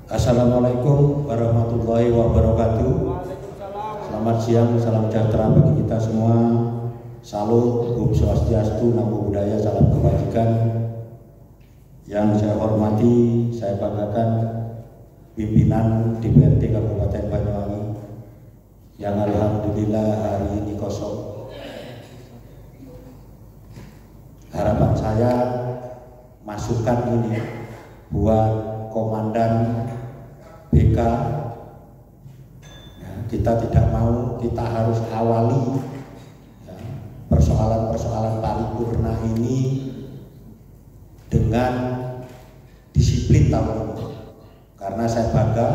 Assalamualaikum warahmatullahi wabarakatuh. Selamat siang, salam sejahtera bagi kita semua. Salut, Om Swastiastu, Namo Buddhaya, salam kebajikan. Yang saya hormati, saya banggakan pimpinan DPRD Kabupaten Banyuwangi yang alhamdulillah hari ini kosong. Harapan saya masukan ini buat komandan BK, ya, kita tidak mau, kita harus awali ya, persoalan-persoalan paripurna ini dengan disiplin tahun ini. Karena saya bangga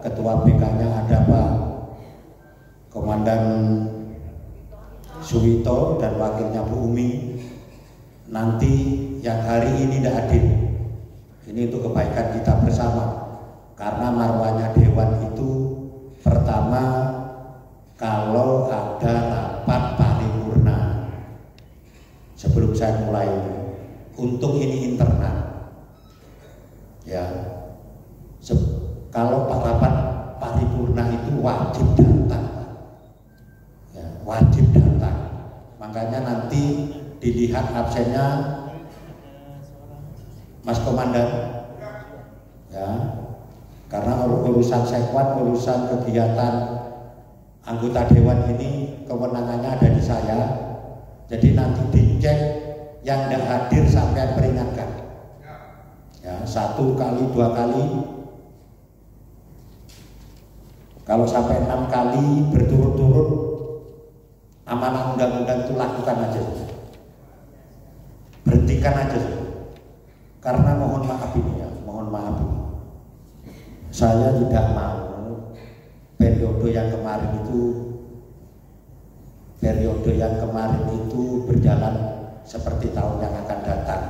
ketua BK-nya ada Pak Komandan Suwito dan wakilnya Bu Umi. Nanti yang hari ini tidak hadir, ini untuk kebaikan kita bersama. Karena marwahnya Dewan itu pertama kalau ada rapat paripurna. Sebelum saya mulai, untuk ini internal ya, kalau rapat paripurna itu wajib datang ya, wajib datang. Makanya nanti dilihat absennya Mas Komandan ya, karena urusan sekwan, urusan kegiatan anggota dewan ini kewenangannya ada di saya. Jadi nanti dicek yang tidak hadir sampai peringatkan ya, 1 kali 2 kali, kalau sampai 6 kali berturut-turut amanah undang-undang itu lakukan aja, berhentikan aja. Karena mohon maaf ini ya, mohon maaf ini, saya tidak mau periode yang kemarin itu berjalan seperti tahun yang akan datang.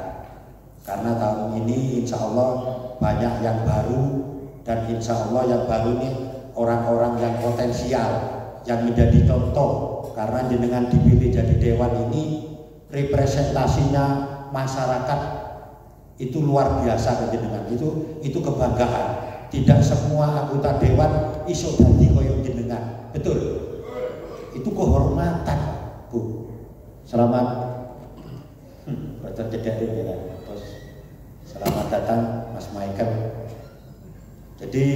Karena tahun ini insya Allah banyak yang baru, dan insya Allah yang baru ini orang-orang yang potensial, yang menjadi contoh. Karena jenengan dipilih jadi dewan ini representasinya masyarakat itu luar biasa jenengan, itu kebanggaan. Tidak semua anggota dewan iso dadi koyo jenengan, betul? Itu kehormatan, Bu. Selamat terus selamat datang Mas Michael. Jadi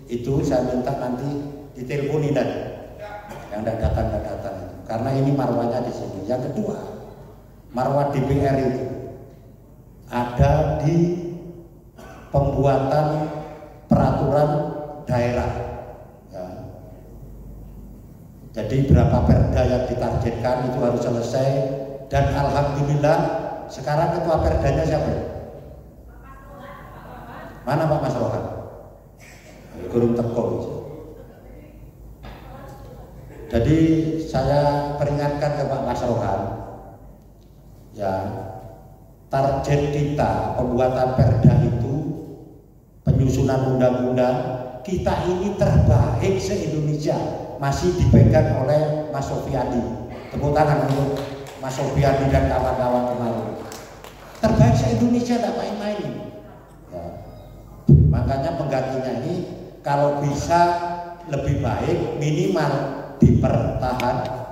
itu saya minta nanti diteleponi dan yang tidak datang, karena ini marwahnya di sini. Yang kedua, marwah DPR itu ada di pembuatan peraturan daerah ya. Jadi berapa perda yang ditargetkan itu harus selesai, dan alhamdulillah sekarang ketua perdanya siapa? Mana Pak Mas Rohan? Gurung teko. Jadi saya peringatkan ke Pak Mas Rohan ya, target kita pembuatan perda itu, penyusunan undang-undang kita ini terbaik se-Indonesia, masih dipegang oleh Mas Sofiani. Tepuk tangan untuk Mas Sofiani dan kawan-kawan kemarin. Terbaik se-Indonesia, tidak main-main ya. Makanya penggantinya ini kalau bisa lebih baik, minimal dipertahankan.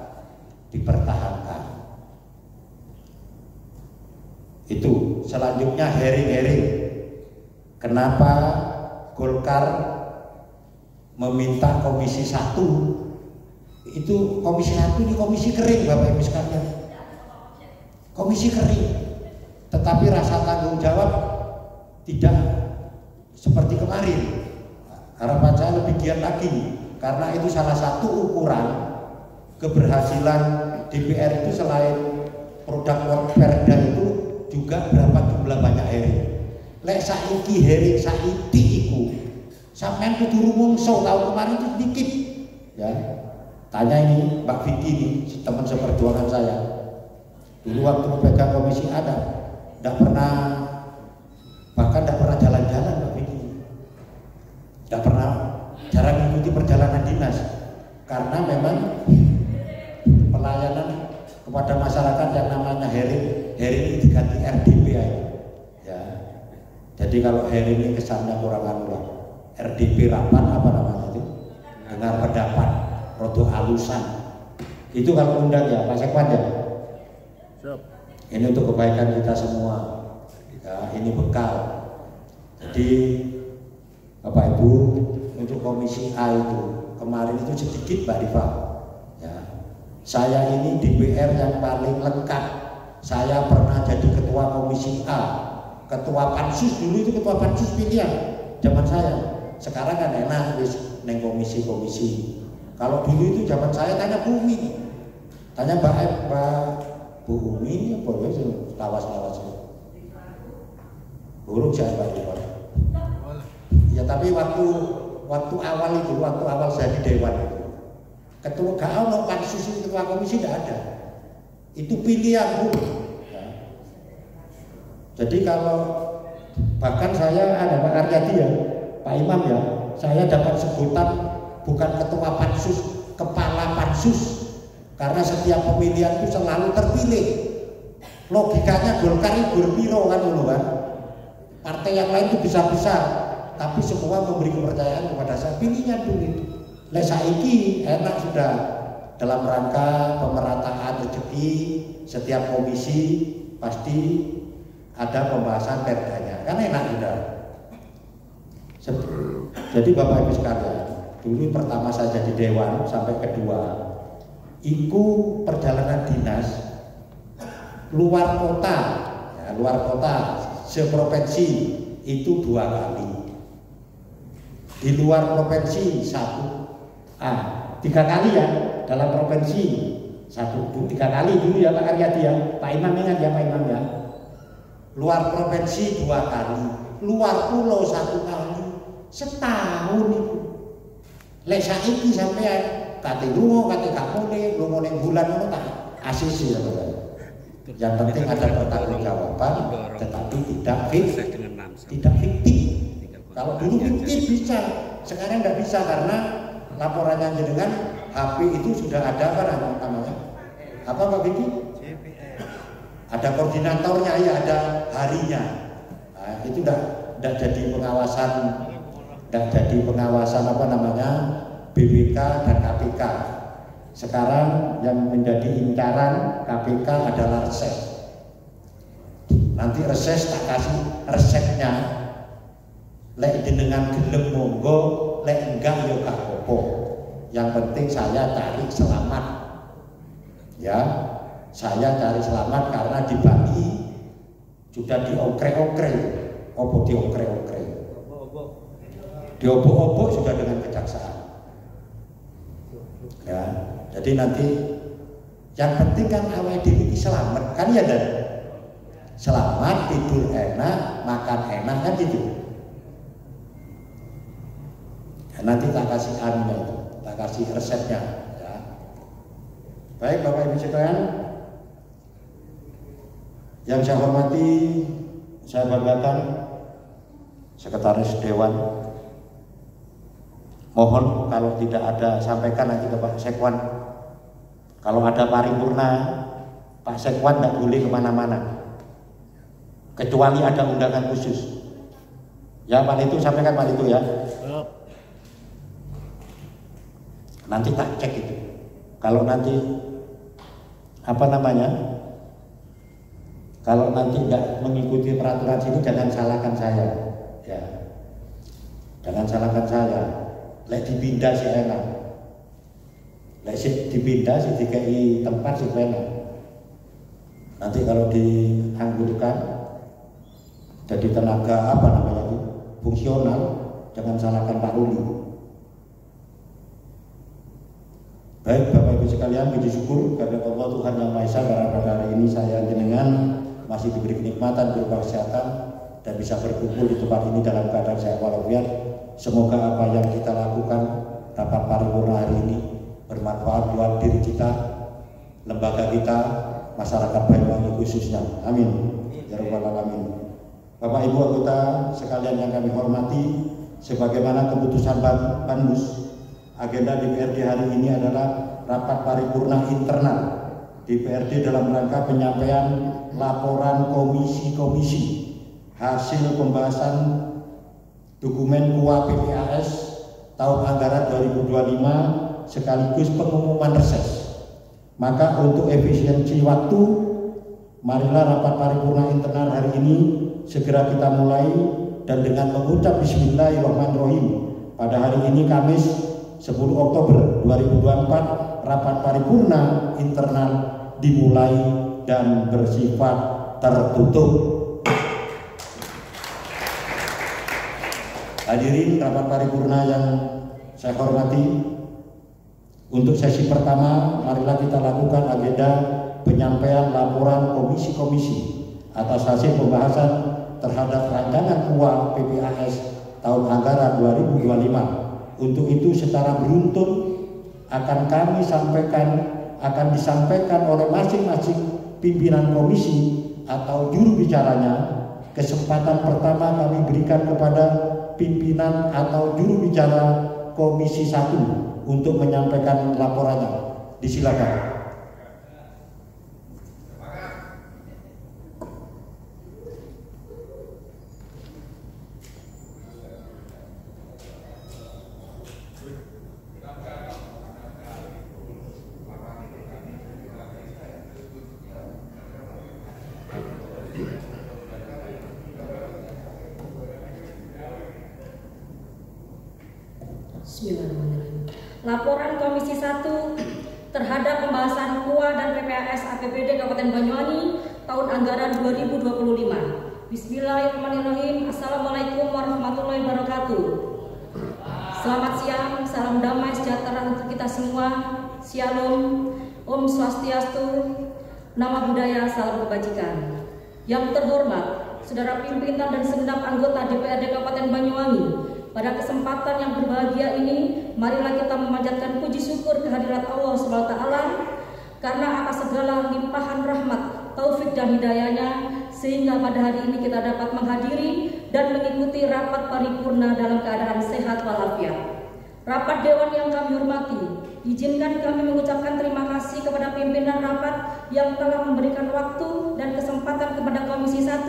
Itu selanjutnya hearing. Kenapa Golkar meminta komisi 1? Itu komisi 1 ini komisi kering Bapak Ibu sekalian, komisi kering. Tetapi rasa tanggung jawab tidak seperti kemarin. Harapan saya lebih giat lagi, karena itu salah satu ukuran keberhasilan DPR itu. Selain produk perda itu juga berapa jumlah banyak hearing. Lek saiki hearing saiki iku sampean kudu rumangsa, tahun kemarin itu sedikit ya. Tanya ini Mbak Vicky ini, teman seperjuangan saya. Dulu waktu pegang komisi ada, tidak pernah, bahkan tidak pernah jalan-jalan Mbak Vicky. Tidak pernah, jarang mengikuti perjalanan dinas. Karena memang pelayanan kepada masyarakat yang namanya hearing ini diganti RDP ya. Jadi kalau hearing ini kesannya kurang anulah. RDP rapat apa namanya itu, dengar pendapat rodo alusan. Itu kalau undang ya Pak Sekwan ya. Ini untuk kebaikan kita semua. Ya, ini bekal. Jadi Bapak Ibu, untuk komisi A itu kemarin itu sedikit Mbak Rifa. Ya, saya ini DPR yang paling lengkap. Saya pernah jadi ketua komisi A, ketua pansus dulu itu ketua pansus pilihan zaman saya. Sekarang kan enak wis neng komisi-komisi. Kalau dulu itu zaman saya tanya Bumi, tanya Mbak Bu Umi apa ya lawas-lawas. Buruk saya Mbak Rifa. Ya tapi waktu awal itu, waktu awal saya di dewan itu, ketua gak ono pansus itu, ketua komisi tidak ada. Itu pilihan Bu. Ya. Jadi kalau bahkan saya ada Pak Aryadi ya, Pak Imam ya, saya dapat sebutan bukan ketua pansus, kepala pansus, karena setiap pemilihan itu selalu terpilih. Logikanya Golkar itu berpiro kan dulu kan. Partai yang lain itu bisa-bisa, tapi semua memberi kepercayaan kepada saya, pilihnya dulu. Lek saiki enak sudah, dalam rangka pemerataan rezeki setiap komisi pasti ada pembahasan perdanya, kan enak sudah. Jadi Bapak Ibu sekalian, dulu pertama saya jadi dewan sampai kedua, itu perjalanan dinas luar kota, ya, luar kota seprovinsi itu 2 kali. Di luar provinsi 3 kali ya, dalam provinsi 3 kali dulu ya Pak Aryadi ya, Pak Imam ingat ya Pak Imam ya. Luar provinsi 2 kali, luar pulau 1 kali, setahun itu. Lek saiki sampean kate lunga kate gak boleh, lunga ning bulan ngono tak asisi ya Pak. Yang penting ada pertanggungjawaban, tetapi tidak fiktif. Kalau dulu fiktif bisa, sekarang nggak bisa karena laporannya jenengan HP itu sudah ada apa namanya? Apa Pak Vicky? Ada koordinatornya ya, ada harinya. Nah, itu tidak jadi pengawasan, apa namanya, BPK dan KPK. Sekarang yang menjadi incaran KPK adalah reses. Nanti reses tak kasih resepnya. Lek jenengan gelem monggo, lek enggak yo gak apa-apa. Yang penting saya cari selamat. Ya, saya cari selamat karena di Bali sudah diokre-okre. Apa diokre-okre? Diobok-obok sudah dengan kejaksaan. Ya, jadi nanti yang penting kan awal diri selamat kan ya dan selamat, tidur enak, makan enak kan gitu. Ya, nanti tak kasih anunya itu, tak kasih resepnya. Ya. Baik Bapak Ibu sekalian, yang saya hormati, saya banggakan Sekretaris Dewan. Mohon kalau tidak ada, sampaikan nanti ke Pak Sekwan. Kalau ada paripurna, Pak Sekwan tidak boleh kemana-mana, kecuali ada undangan khusus. Ya Pak itu, sampaikan Pak itu ya. Nanti tak cek itu. Kalau nanti apa namanya, kalau nanti nggak mengikuti peraturan sini, jangan salahkan saya. Ya, jangan salahkan saya. Lek dipindah sih enak. Lek dipindah sih dikai tempat sih enak. Nanti kalau dianggurkan jadi tenaga apa namanya itu fungsional, jangan salahkan Pak Ruli. Baik Bapak Ibu sekalian, puji syukur karena Allah Tuhan Yang Maha Esa, pada hari ini saya jenengan masih diberi kenikmatan berupa kesehatan dan bisa berkumpul di tempat ini dalam keadaan sehat walafiat. Semoga apa yang kita lakukan rapat paripurna hari ini bermanfaat buat diri kita, lembaga kita, masyarakat Banyuwangi khususnya. Amin. Ya Rabbal Alamin. Bapak Ibu anggota sekalian yang kami hormati, sebagaimana keputusan Panmus, agenda DPRD hari ini adalah rapat paripurna internal DPRD dalam rangka penyampaian laporan komisi-komisi hasil pembahasan dokumen KUA PPAS tahun anggaran 2025 sekaligus pengumuman reses. Maka untuk efisiensi waktu, marilah rapat paripurna internal hari ini segera kita mulai, dan dengan mengucap Bismillahirrahmanirrahim pada hari ini Kamis 10 Oktober 2024 rapat paripurna internal dimulai dan bersifat tertutup. Hadirin rapat paripurna yang saya hormati, untuk sesi pertama marilah kita lakukan agenda penyampaian laporan komisi-komisi atas hasil pembahasan terhadap rancangan KUA PPAS tahun anggaran 2025. Untuk itu secara beruntun akan disampaikan oleh masing-masing pimpinan komisi atau juru bicaranya. Kesempatan pertama kami berikan kepada pimpinan atau juru bicara Komisi 1 untuk menyampaikan laporannya. Disilakan. Bismillahirrahmanirrahim. Laporan Komisi 1 terhadap pembahasan KUA dan PPAS APBD Kabupaten Banyuwangi tahun anggaran 2025. Bismillahirrahmanirrahim. Assalamualaikum warahmatullahi wabarakatuh. Selamat siang, salam damai sejahtera untuk kita semua. Shalom, Om Swastiastu, nama budaya, salam kebajikan. Yang terhormat, saudara pimpinan dan segenap anggota DPRD Kabupaten Banyuwangi, pada kesempatan yang berbahagia ini, marilah kita memanjatkan puji syukur kehadirat Allah SWT karena atas segala limpahan rahmat, taufik dan hidayahnya, sehingga pada hari ini kita dapat menghadiri dan mengikuti rapat paripurna dalam keadaan sehat walafiat. Rapat Dewan yang kami hormati, izinkan kami mengucapkan terima kasih kepada pimpinan rapat yang telah memberikan waktu dan kesempatan kepada Komisi 1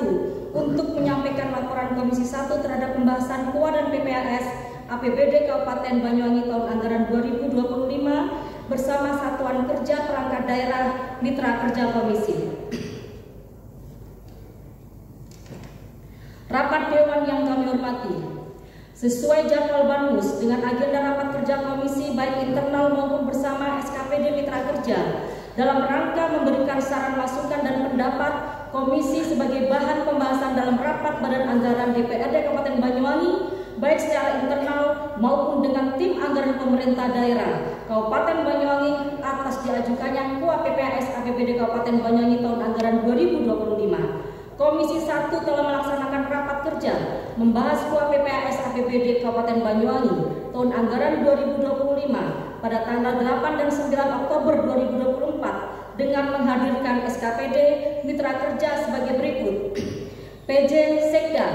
untuk menyampaikan laporan Komisi 1 terhadap pembahasan KUA dan PPAS APBD Kabupaten Banyuwangi tahun anggaran 2025 bersama Satuan Kerja Perangkat Daerah Mitra Kerja Komisi. Rapat Dewan yang kami hormati, sesuai jadwal Banmus dengan agenda rapat kerja komisi baik internal maupun bersama SKPD Mitra Kerja dalam rangka memberikan saran masukan dan pendapat komisi sebagai bahan pembahasan dalam rapat Badan Anggaran DPRD Kabupaten Banyuwangi baik secara internal maupun dengan tim anggaran pemerintah daerah Kabupaten Banyuwangi atas diajukannya KUA PPAS APBD Kabupaten Banyuwangi tahun anggaran 2025. Komisi 1 telah melaksanakan rapat kerja membahas KUA PPAS APBD Kabupaten Banyuwangi tahun anggaran 2025 pada tanggal 8 dan 9 Oktober 2024 dengan menghadirkan SKPD Mitra Kerja sebagai berikut. PJ Sekda,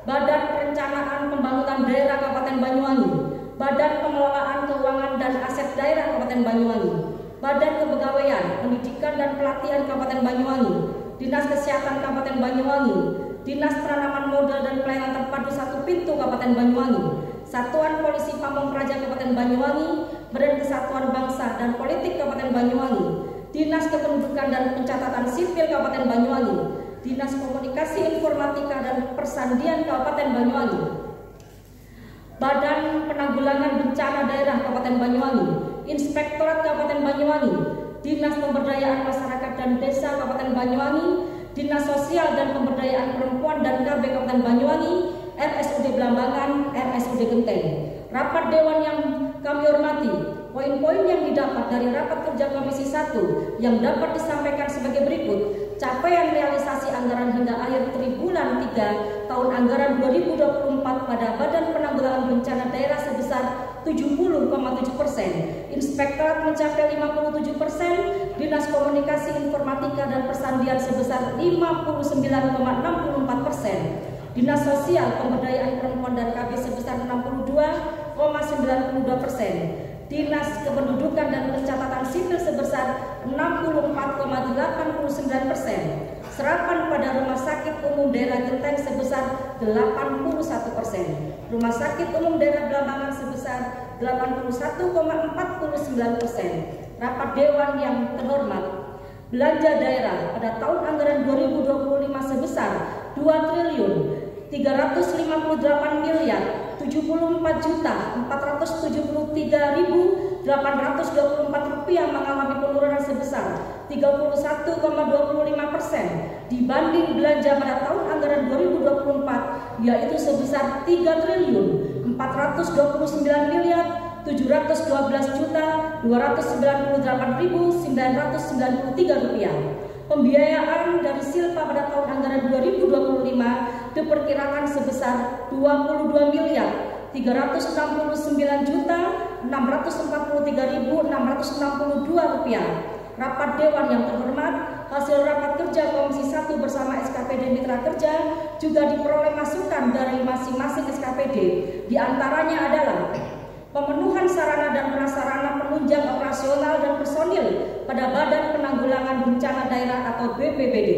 Badan Perencanaan Pembangunan Daerah Kabupaten Banyuwangi, Badan Pengelolaan Keuangan dan Aset Daerah Kabupaten Banyuwangi, Badan Kepegawaian, Pendidikan dan Pelatihan Kabupaten Banyuwangi, Dinas Kesehatan Kabupaten Banyuwangi, Dinas Penanaman Modal dan Pelayanan Terpadu 1 Pintu Kabupaten Banyuwangi, Satuan Polisi Pamong Praja Kabupaten Banyuwangi, Badan Kesatuan Bangsa dan Politik Kabupaten Banyuwangi, Dinas Kependudukan dan Pencatatan Sipil Kabupaten Banyuwangi, Dinas Komunikasi Informatika dan Persandian Kabupaten Banyuwangi, Badan Penanggulangan Bencana Daerah Kabupaten Banyuwangi, Inspektorat Kabupaten Banyuwangi, Dinas Pemberdayaan Masyarakat dan Desa Kabupaten Banyuwangi, Dinas Sosial dan Pemberdayaan Perempuan dan KB Kabupaten Banyuwangi, RSUD Blambangan, RSUD Genteng. Rapat Dewan yang kami hormati, poin-poin yang didapat dari rapat kerja Komisi 1 yang dapat disampaikan sebagai berikut. Capaian realisasi anggaran hingga akhir triwulan 3 tahun anggaran 2024 pada Badan Penanggulangan Bencana Daerah sebesar 70,7%, Inspektorat mencapai 57%, Dinas Komunikasi Informatika dan Persandian sebesar 59,64%, Dinas Sosial Pemberdayaan Perempuan dan KB sebesar 62,92%, Dinas Kependudukan dan Pencatatan Sipil sebesar 64,89%, serapan pada Rumah Sakit Umum Daerah Genteng sebesar 81%. Rumah Sakit Umum Daerah Blambangan sebesar 81,49%. Rapat Dewan yang terhormat, belanja daerah pada tahun anggaran 2025 sebesar 2.574.473.824 rupiah mengalami penurunan sebesar 31,25% dibanding belanja pada tahun anggaran 2024, yaitu sebesar 3.412.298.993 rupiah. Pembiayaan dari Silpa pada tahun anggaran 2025 diperkirakan sebesar 22.039.643.662 rupiah. Rapat Dewan yang terhormat, hasil rapat kerja Komisi 1 bersama SKPD Mitra Kerja juga diperoleh masukan dari masing-masing SKPD. Di antaranya adalah pemenuhan sarana dan prasarana penunjang operasional dan personil pada Badan Penanggulangan Bencana Daerah atau BPBD,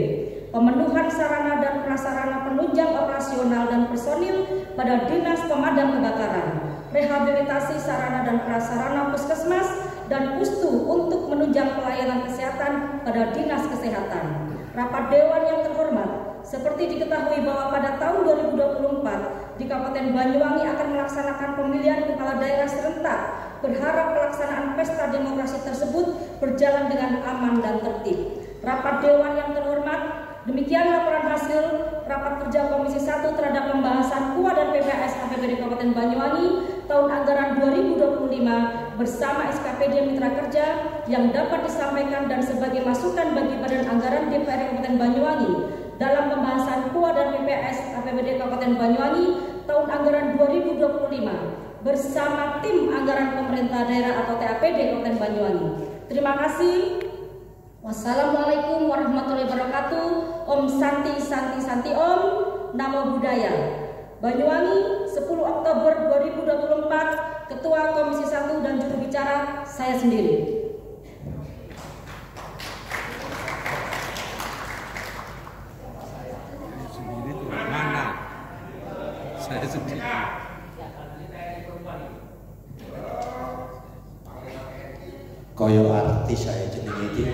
pemenuhan sarana dan prasarana penunjang operasional dan personil pada Dinas Pemadam Kebakaran, rehabilitasi sarana dan prasarana puskesmas dan pustu untuk menunjang pelayanan kesehatan pada Dinas Kesehatan. Rapat Dewan yang terhormat, seperti diketahui bahwa pada tahun 2024 di Kabupaten Banyuwangi akan melaksanakan pemilihan kepala daerah serentak. Berharap pelaksanaan pesta demokrasi tersebut berjalan dengan aman dan tertib. Rapat Dewan yang terhormat, demikian laporan hasil rapat kerja Komisi 1 terhadap pembahasan KUA dan PPAS APBD Kabupaten Banyuwangi tahun anggaran 2025 bersama SKPD Mitra Kerja yang dapat disampaikan dan sebagai masukan bagi Badan Anggaran DPR Kabupaten Banyuwangi dalam pembahasan KUA dan PPAS APBD Kabupaten Banyuwangi tahun anggaran 2025 bersama tim anggaran pemerintah daerah atau TAPD Kabupaten Banyuwangi. Terima kasih. Wassalamualaikum warahmatullahi wabarakatuh. Om Santi Santi Santi Om. Namo Buddhaya. Banyuwangi 10 Oktober 2024. Ketua Komisi 1 dan juru bicara saya sendiri. Saya sendiri. Kaya artis saya jenenge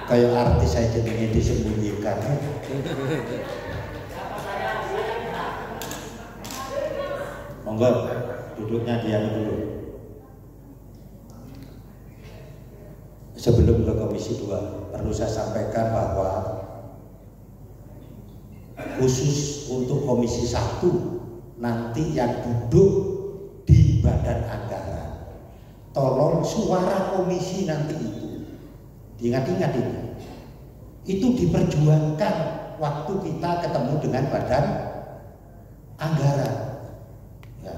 kaya artis saya jenenge disembunyikan. Monggo duduknya diam dulu. Sebelum ke Komisi 2 perlu saya sampaikan bahwa khusus untuk Komisi 1 nanti yang duduk di Badan Anggaran, tolong suara komisi nanti itu diingat-ingat itu diperjuangkan waktu kita ketemu dengan Badan Anggaran ya.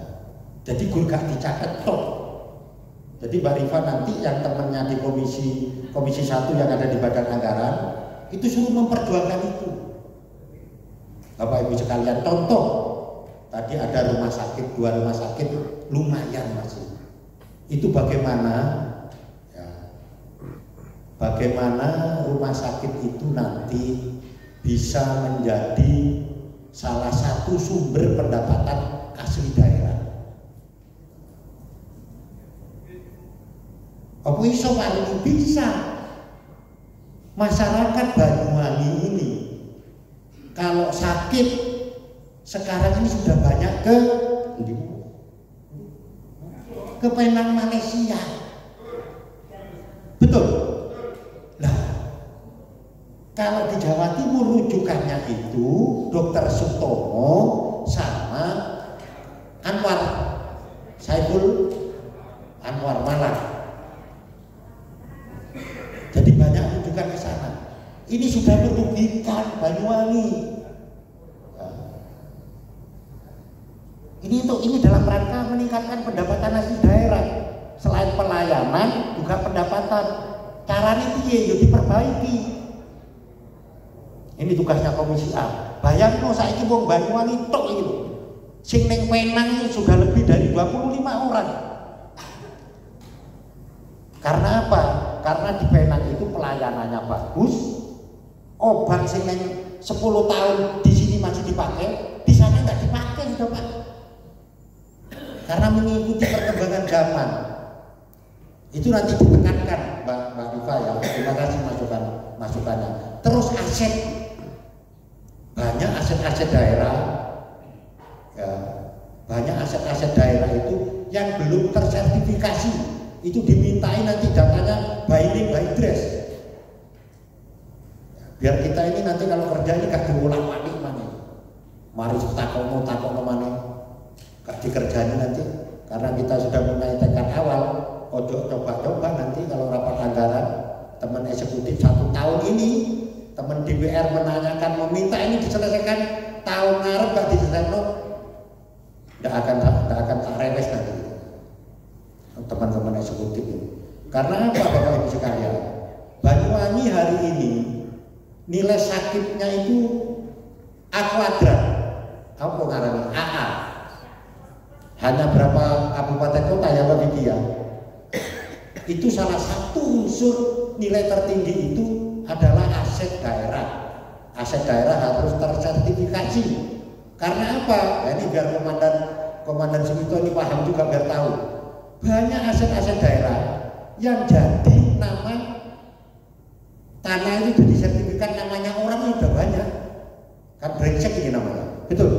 Jadi gue gak dicatat toh. Jadi Mbak Rifa nanti yang temannya di komisi 1 yang ada di Badan Anggaran itu suruh memperjuangkan itu. Bapak Ibu sekalian, contoh tadi ada rumah sakit, 2 rumah sakit lumayan masih. Itu bagaimana ya, bagaimana rumah sakit itu nanti bisa menjadi salah satu sumber pendapatan asli daerah. Apa iso paling bisa masyarakat Banyuwangi ini kalau sakit sekarang ini sudah banyak ke Penang Malaysia, betul? Nah, kalau di Jawa Timur rujukannya itu Dr. Sutomo sama Anwar Saiful Anwar Malang. Jadi banyak rujukan ke sana. Ini sudah merugikan Banyuwangi. Ini dalam rangka meningkatkan pendapatan asli daerah. Selain pelayanan juga pendapatan. Caranya piye yo diperbaiki. Ini tugasnya Komisi A. Bayangno saiki wong Banyuwangi tok iki lho. Sing ning Penang sudah lebih dari 25 orang. Karena apa? Karena di Penang itu pelayanannya bagus. Obat sing 10 tahun di sini masih dipakai, di sana nggak dipakai sudah Pak. karena mengikuti perkembangan zaman. Itu nanti ditekankan Mbak Rifa ya. Terima kasih masukannya. Terus aset, banyak aset-aset daerah ya, banyak aset-aset daerah itu yang belum tersertifikasi, itu dimintai nanti datanya binding by dress. Biar kita ini nanti kalau kerja ini gak diulang-ulang mana, mari takono mana, gak dikerjani nanti, karena kita sudah mempunyai tekad awal. Ojo coba-coba nanti kalau rapat anggaran teman eksekutif 1 tahun ini, teman DPR menanyakan meminta ini diselesaikan tahun ngarep gak diselesaikan, tidak akan tak rewes nanti teman-teman eksekutif ini. Karena apa Bapak Ibu sekalian? Banyuwangi hari ini nilai sakitnya itu A kuadrat, apa ngarangnya AA. Hanya berapa kabupaten kota ya Pak Vicky ya? Itu salah satu unsur nilai tertinggi itu adalah aset daerah. Aset daerah harus tersertifikasi. Karena apa? Nah, ini biar Komandan Sumito ini paham juga biar tahu. Banyak aset-aset daerah yang jadi nama tanah itu jadi sertifikat namanya orang itu udah banyak. Kan brengsek ini namanya. Betul?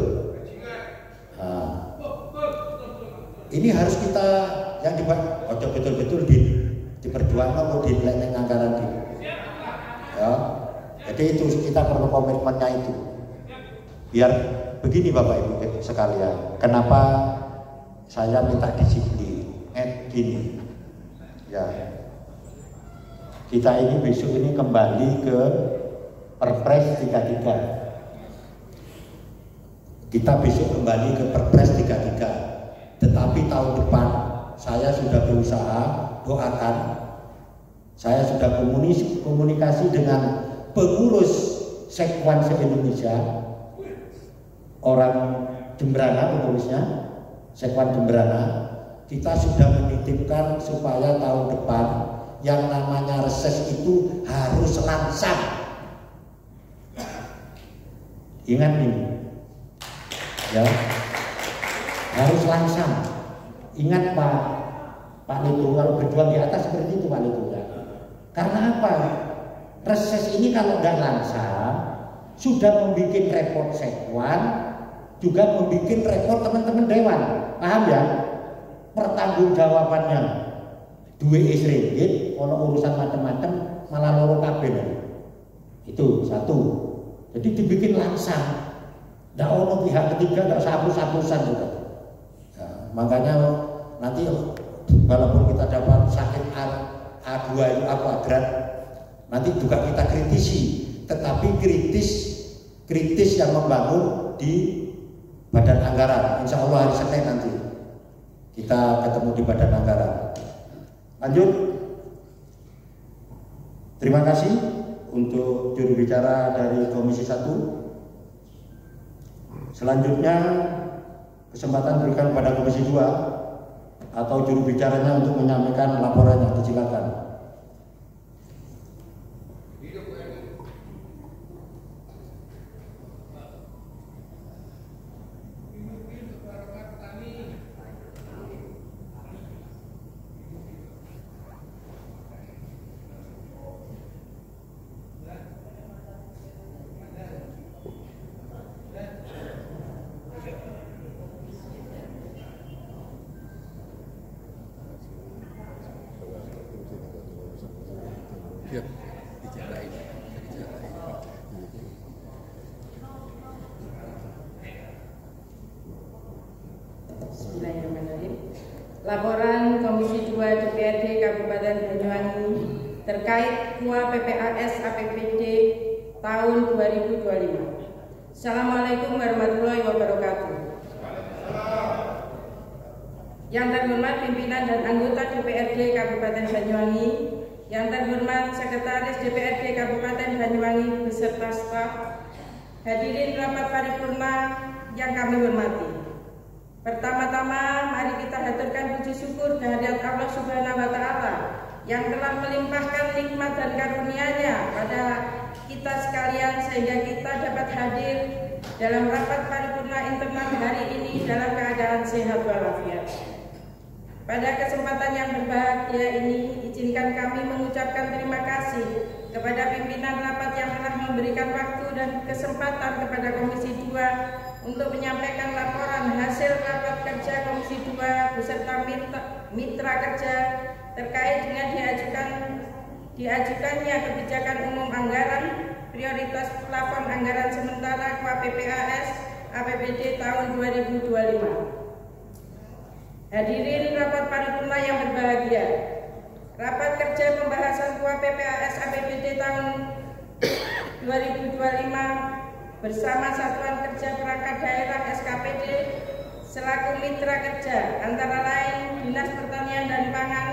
Nah, ini harus kita yang dibuat betul-betul diperjuangkan mau dinilai anggaran di. Ya. Jadi itu kita perlu komitmennya itu. Biar begini Bapak Ibu sekalian, kenapa saya minta disiplin? Gini. Ya. Kita ini besok ini kembali ke Perpres 33. Kita besok kembali ke Perpres 33. Tetapi tahun depan saya sudah berusaha, doakan, saya sudah komunikasi dengan pengurus Sekwan se-Indonesia, orang Jembrana pengurusnya, Sekwan Jembrana, kita sudah menitipkan supaya tahun depan yang namanya reses itu harus langsam. Ingat ini, ya. Harus langsam. Ingat Pak Litu, kalau berjuang di atas seperti itu Pak Litu ya. Karena apa? Reses ini kalau nggak langsam sudah membuat repot Sekwan, juga membuat repot teman-teman dewan. Paham ya? Pertanggungjawabannya duit ringgit, kalau urusan macam-macam malah loro kabeh. Itu satu. Jadi dibikin langsam. Nggak ono pihak ketiga, nggak sapus-sapusan juga. Makanya nanti walaupun kita dapat sakit A2 itu A kuadrat, nanti juga kita kritisi, tetapi kritis yang membangun di badan anggaran. Insya Allah hari Senin nanti kita ketemu di badan anggaran. Lanjut. Terima kasih untuk juru bicara dari Komisi 1. Selanjutnya kesempatan berikan kepada Komisi 2 atau juru bicaranya untuk menyampaikan laporannya. Silakan. Laporan Komisi 2 DPRD Kabupaten Banyuwangi terkait KUA PPAS APBD tahun 2025. Assalamualaikum warahmatullahi wabarakatuh. Yang terhormat pimpinan dan anggota DPRD Kabupaten Banyuwangi, yang terhormat Sekretaris DPRD Kabupaten Banyuwangi beserta staf, hadirin rapat paripurna yang kami hormati. Pertama-tama mari kita haturkan puji syukur kehadirat Allah Subhanahu wa Ta'ala yang telah melimpahkan nikmat dan karunia-Nya pada kita sekalian sehingga kita dapat hadir dalam rapat paripurna paripurna internal hari ini dalam keadaan sehat walafiat. Pada kesempatan yang berbahagia ini, izinkan kami mengucapkan terima kasih kepada pimpinan rapat yang telah memberikan waktu dan kesempatan kepada Komisi 2 untuk menyampaikan laporan hasil rapat kerja Komisi 2 beserta mitra kerja terkait dengan diajukannya kebijakan umum anggaran prioritas plafon anggaran sementara KUA-PPAS APBD tahun 2025. Hadirin rapat paripurna yang berbahagia, rapat kerja pembahasan KUA-PPAS APBD tahun 2025 bersama Satuan Kerja Perangkat Daerah SKPD selaku mitra kerja antara lain Dinas Pertanian dan Pangan,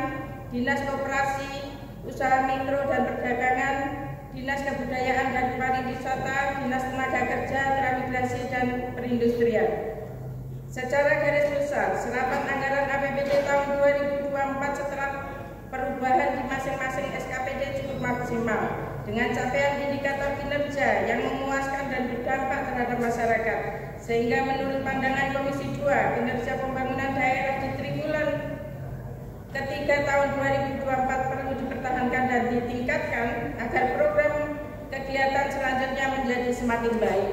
Dinas Koperasi, Usaha Mikro dan Perdagangan, Dinas Kebudayaan dan Pariwisata, Dinas Tenaga Kerja, Transmigrasi dan Perindustrian. Secara garis besar, serapan anggaran APBD tahun 2024 setelah perubahan di masing-masing SKPD cukup maksimal dengan capaian indikator kinerja yang memuaskan dan berdampak terhadap masyarakat, sehingga menurut pandangan Komisi 2, kinerja pembangunan daerah di triwulan ketiga tahun 2024 perlu dipertahankan dan ditingkatkan agar program kegiatan selanjutnya menjadi semakin baik.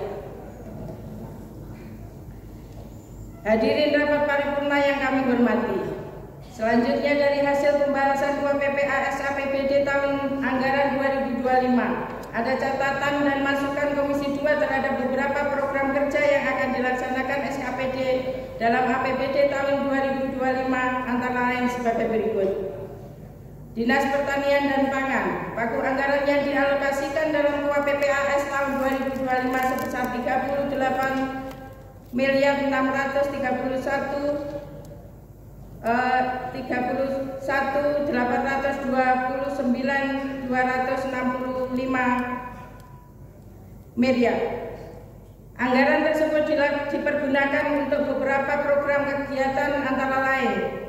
Hadirin rapat paripurna yang kami hormati, selanjutnya dari hasil pembahasan KUA-PPAS APBD tahun anggaran 2025, ada catatan dan masukan Komisi 2 terhadap beberapa program kerja yang akan dilaksanakan SKPD dalam APBD tahun 2025 antara lain sebagai berikut. Dinas Pertanian dan Pangan, pagu anggaran yang dialokasikan dalam KUA-PPAS tahun 2025 sebesar 38.631.329.000 Anggaran tersebut dipergunakan untuk beberapa program kegiatan antara lain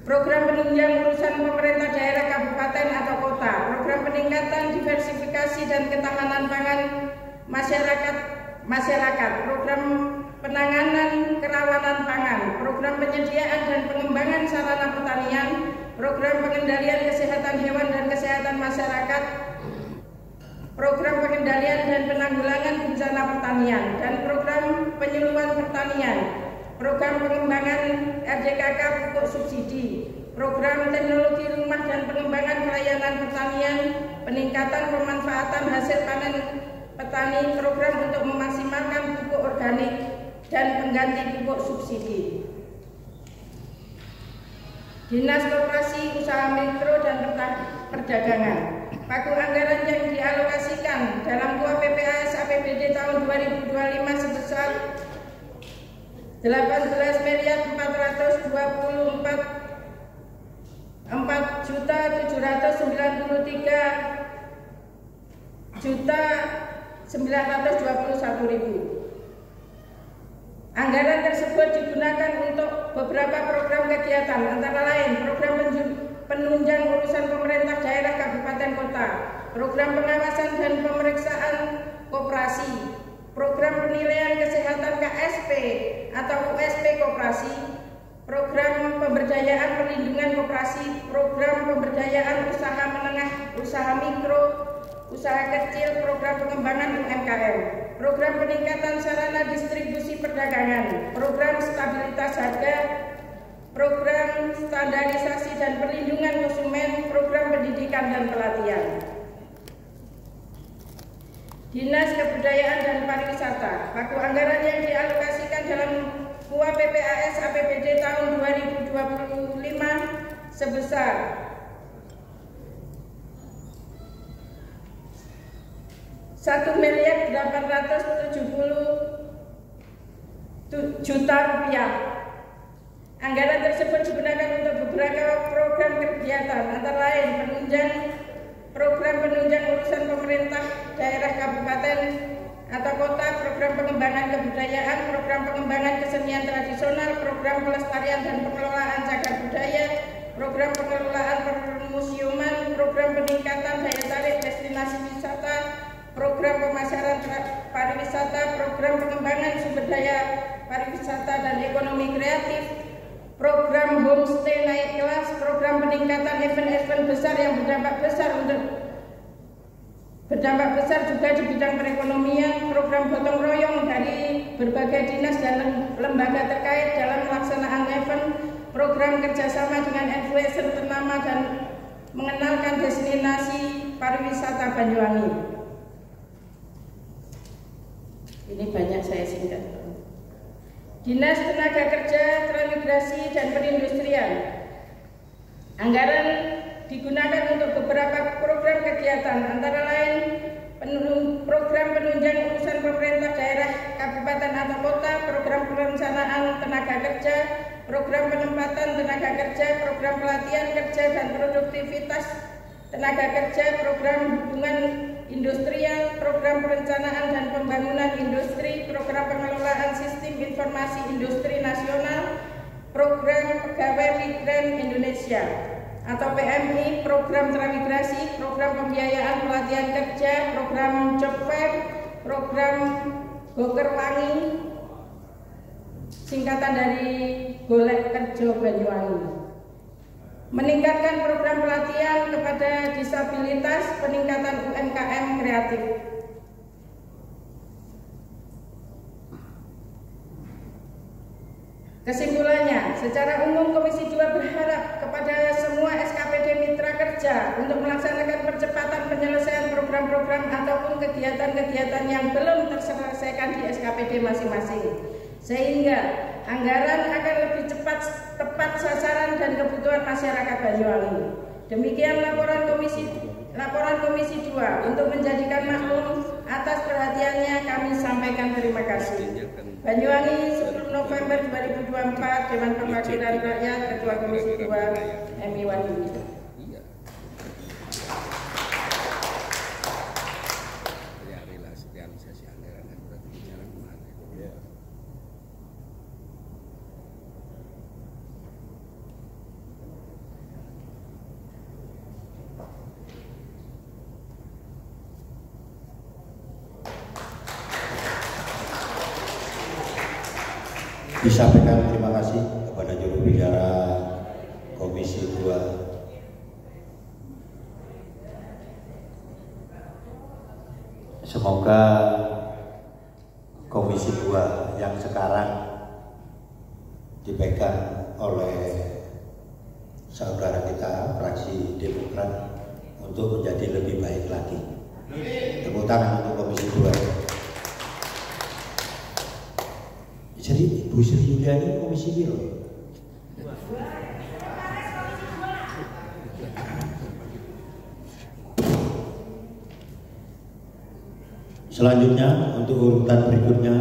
program penunjang urusan pemerintah daerah kabupaten atau kota, program peningkatan diversifikasi dan ketahanan pangan masyarakat, program penanganan kerawanan pangan, program penyediaan dan pengembangan sarana pertanian, program pengendalian kesehatan hewan dan kesehatan masyarakat, program pengendalian dan penanggulangan bencana pertanian, dan program penyuluhan pertanian, program pengembangan RDKK pupuk subsidi, program teknologi rumah dan pengembangan pelayanan pertanian, peningkatan pemanfaatan hasil panen petani, program untuk memaksimalkan pupuk organik dan pengganti pupuk subsidi. Dinas Koperasi, Usaha Mikro dan Perdagangan, pagu anggaran yang dialokasikan dalam KUA-PPAS APBD tahun 2025 sebesar 18.424.921.000. Anggaran tersebut digunakan untuk beberapa program kegiatan antara lain program penunjang urusan pemerintah daerah kabupaten kota, program pengawasan dan pemeriksaan koperasi, program penilaian kesehatan KSP atau USP koperasi, program pemberdayaan perlindungan koperasi, program pemberdayaan usaha menengah, usaha mikro, usaha kecil, program pengembangan UMKM, program peningkatan sarana distribusi perdagangan, program stabilitas harga, program standarisasi dan perlindungan konsumen, program pendidikan dan pelatihan. Dinas Kebudayaan dan Pariwisata, pagu anggaran yang dialokasikan dalam KUA-PPAS APBD tahun 2025 sebesar 1.870.000.000 rupiah. Anggaran tersebut digunakan untuk beberapa program kegiatan antara lain program penunjang urusan pemerintah daerah kabupaten atau kota, program pengembangan kebudayaan, program pengembangan kesenian tradisional, program pelestarian dan pengelolaan cagar budaya, program pengelolaan permusiuman, program peningkatan daya tarik destinasi wisata, program pemasaran pariwisata, program pengembangan sumber daya pariwisata dan ekonomi kreatif, program homestay naik kelas, program peningkatan event-event besar yang berdampak besar juga di bidang perekonomian, program gotong royong dari berbagai dinas dan lembaga terkait dalam pelaksanaan event, program kerjasama dengan influencer ternama dan mengenalkan destinasi pariwisata Banyuwangi. Ini banyak saya singkat. Dinas Tenaga Kerja, Transmigrasi dan Perindustrian. Anggaran digunakan untuk beberapa program kegiatan, antara lain program penunjang urusan pemerintah daerah, kabupaten atau kota, program perencanaan tenaga kerja, program penempatan tenaga kerja, program pelatihan kerja dan produktivitas tenaga kerja, program hubungan industrial, program perencanaan dan pembangunan industri, program pengelolaan sistem informasi industri nasional, program pegawai migran Indonesia atau PMI, program transmigrasi, program pembiayaan pelatihan kerja, program job fair, program Gokerwangi, singkatan dari Golek Kerja Banyuwangi. Meningkatkan program pelatihan kepada disabilitas, peningkatan UMKM kreatif. Kesimpulannya, secara umum Komisi 2 berharap kepada semua SKPD Mitra Kerja untuk melaksanakan percepatan penyelesaian program-program ataupun kegiatan-kegiatan yang belum terselesaikan di SKPD masing-masing, sehingga anggaran akan lebih cepat, tepat sasaran dan kebutuhan masyarakat Banyuwangi. Demikian laporan Komisi 2. Untuk menjadikan maklum atas perhatiannya kami sampaikan terima kasih. Banyuwangi 10 November 2024, Dewan Perwakilan Rakyat, Ketua Komisi 2 Emi Wandi. Disampaikan terima kasih kepada juru bicara Komisi 2. Semoga Komisi 2 yang sekarang dipegang oleh saudara kita fraksi Demokrat untuk menjadi lebih baik lagi. Tepuk tangan untuk Komisi 2. Jadi Bu Sri Yuliani Komisi Biro. Selanjutnya untuk urutan berikutnya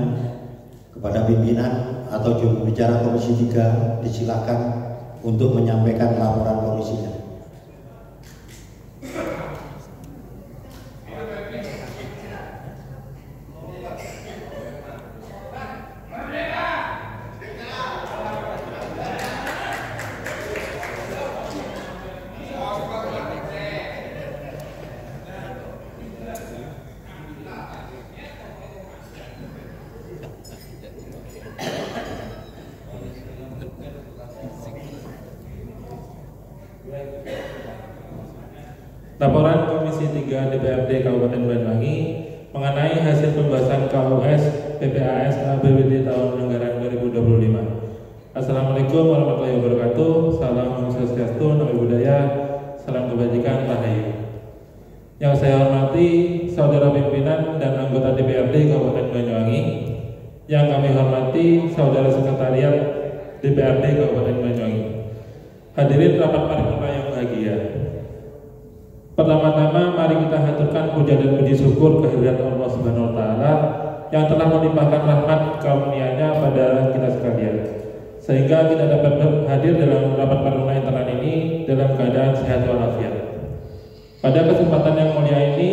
kepada pimpinan atau juru bicara Komisi 3 disilakan untuk menyampaikan laporan komisinya. Laporan Komisi 3 DPRD Kabupaten Banyuwangi mengenai hasil pembahasan KUS PPAS APBD tahun anggaran 2025. Assalamualaikum warahmatullahi wabarakatuh. Salam Swastiastu, Namo Buddhaya, salam kebajikan, Rahayu. Yang saya hormati saudara pimpinan dan anggota DPRD Kabupaten Banyuwangi, yang kami hormati saudara sekretariat DPRD Kabupaten Banyuwangi, hadirin rapat paripurna yang bahagia. Pertama-tama mari kita haturkan puja dan puji syukur kehadirat Allah Subhanahu wa taala yang telah melimpahkan rahmat karunia-Nya pada kita sekalian, sehingga kita dapat hadir dalam rapat paripurna internal ini dalam keadaan sehat walafiat. Pada kesempatan yang mulia ini,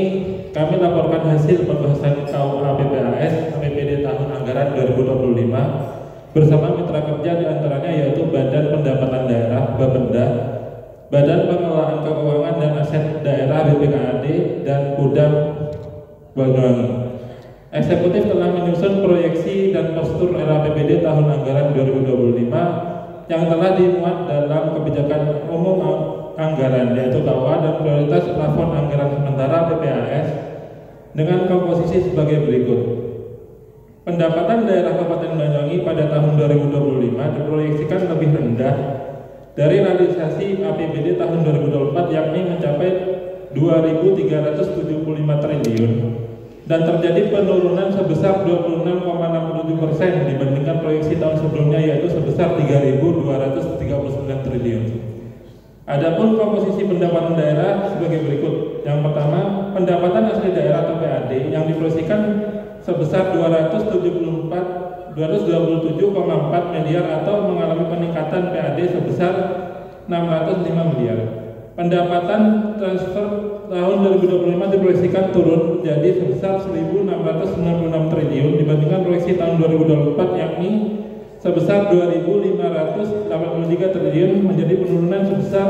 kami laporkan hasil pembahasan KUA PPAS APBD tahun anggaran 2025 bersama mitra kerja diantaranya yaitu Badan Pendapatan Daerah Bapenda, Badan Pengelolaan Keuangan dan Aset Daerah BPKAD, dan Budam Banyuwangi. Eksekutif telah menyusun proyeksi dan postur RAPBD tahun anggaran 2025 yang telah dimuat dalam kebijakan umum anggaran, yaitu KUA dan prioritas plafon anggaran sementara PPAS dengan komposisi sebagai berikut. Pendapatan daerah Kabupaten Banyuwangi pada tahun 2025 diproyeksikan lebih rendah dari realisasi APBD tahun 2024, yakni mencapai 2.375 triliun dan terjadi penurunan sebesar 26,67% dibandingkan proyeksi tahun sebelumnya, yaitu sebesar 3.239 triliun. Adapun komposisi pendapatan daerah sebagai berikut. Yang pertama, pendapatan asli daerah atau PAD yang diproyeksikan sebesar 227,4 miliar atau mengalami peningkatan PAD sebesar 605 miliar. Pendapatan transfer tahun 2025 diproyeksikan turun menjadi sebesar 1.696 triliun dibandingkan proyeksi tahun 2024, yakni sebesar 2.583 triliun, menjadi penurunan sebesar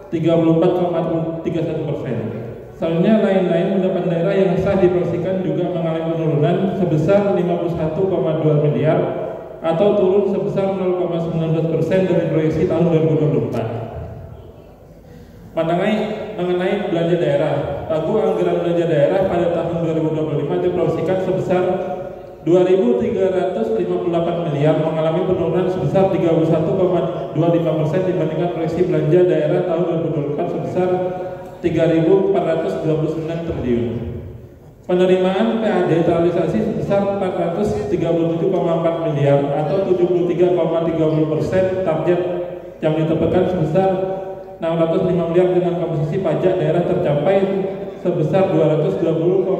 34,31%. Selanjutnya, lain-lain pendapatan daerah yang sah diproyeksikan juga mengalami penurunan sebesar 51,2 miliar atau turun sebesar 0,19% dari proyeksi tahun 2024. Mengenai belanja daerah, pagu anggaran belanja daerah pada tahun 2025 diproyeksikan sebesar 2.358 miliar, mengalami penurunan sebesar 31,25% dibandingkan proyeksi belanja daerah tahun 2024 sebesar 3.429 triliun. Penerimaan PAD terrealisasi sebesar 437,4 miliar atau 73,30% target yang ditetapkan sebesar 605 miliar dengan komposisi pajak daerah tercapai sebesar 220,8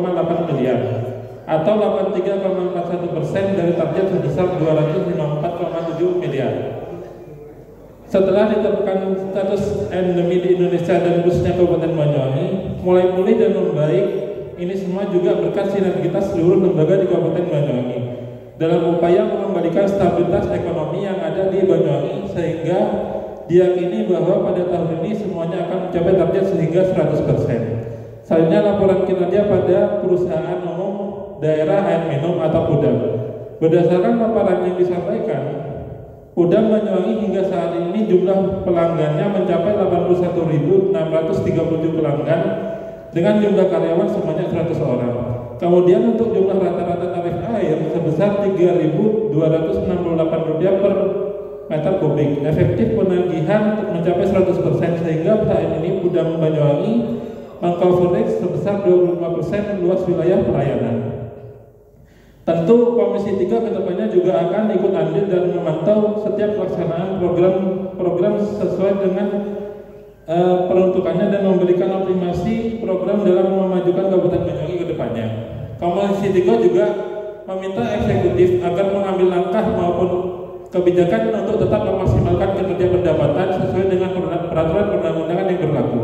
miliar atau 83,41% dari target sebesar 254,7 miliar. Setelah ditetapkan status endemi di Indonesia dan khususnya Kabupaten Banyuwangi mulai pulih dan membaik, ini semua juga berkat sinergitas seluruh lembaga di Kabupaten Banyuwangi dalam upaya mengembalikan stabilitas ekonomi yang ada di Banyuwangi, sehingga diyakini bahwa pada tahun ini semuanya akan mencapai target sehingga 100%. Selanjutnya, laporan kinerja pada perusahaan umum daerah air minum atau PUDAM. Berdasarkan paparan yang disampaikan, PUDAM Banyuwangi hingga saat ini jumlah pelanggannya mencapai 81.637 pelanggan dengan jumlah karyawan sebanyak 100 orang. Kemudian untuk jumlah rata-rata tarif air sebesar Rp3.268 per meter kubik. Efektif penagihan mencapai 100%, sehingga saat ini PUDAM Banyuwangi mengcoverage sebesar 25% luas wilayah pelayanan. Tentu Komisi 3 kedepannya juga akan ikut andil dan memantau setiap pelaksanaan program sesuai dengan peruntukannya dan memberikan optimasi program dalam memajukan Kabupaten Banyuwangi ke depannya. Komisi 3 juga meminta eksekutif agar mengambil langkah maupun kebijakan untuk tetap memaksimalkan kinerja pendapatan sesuai dengan peraturan perundang-undangan yang berlaku.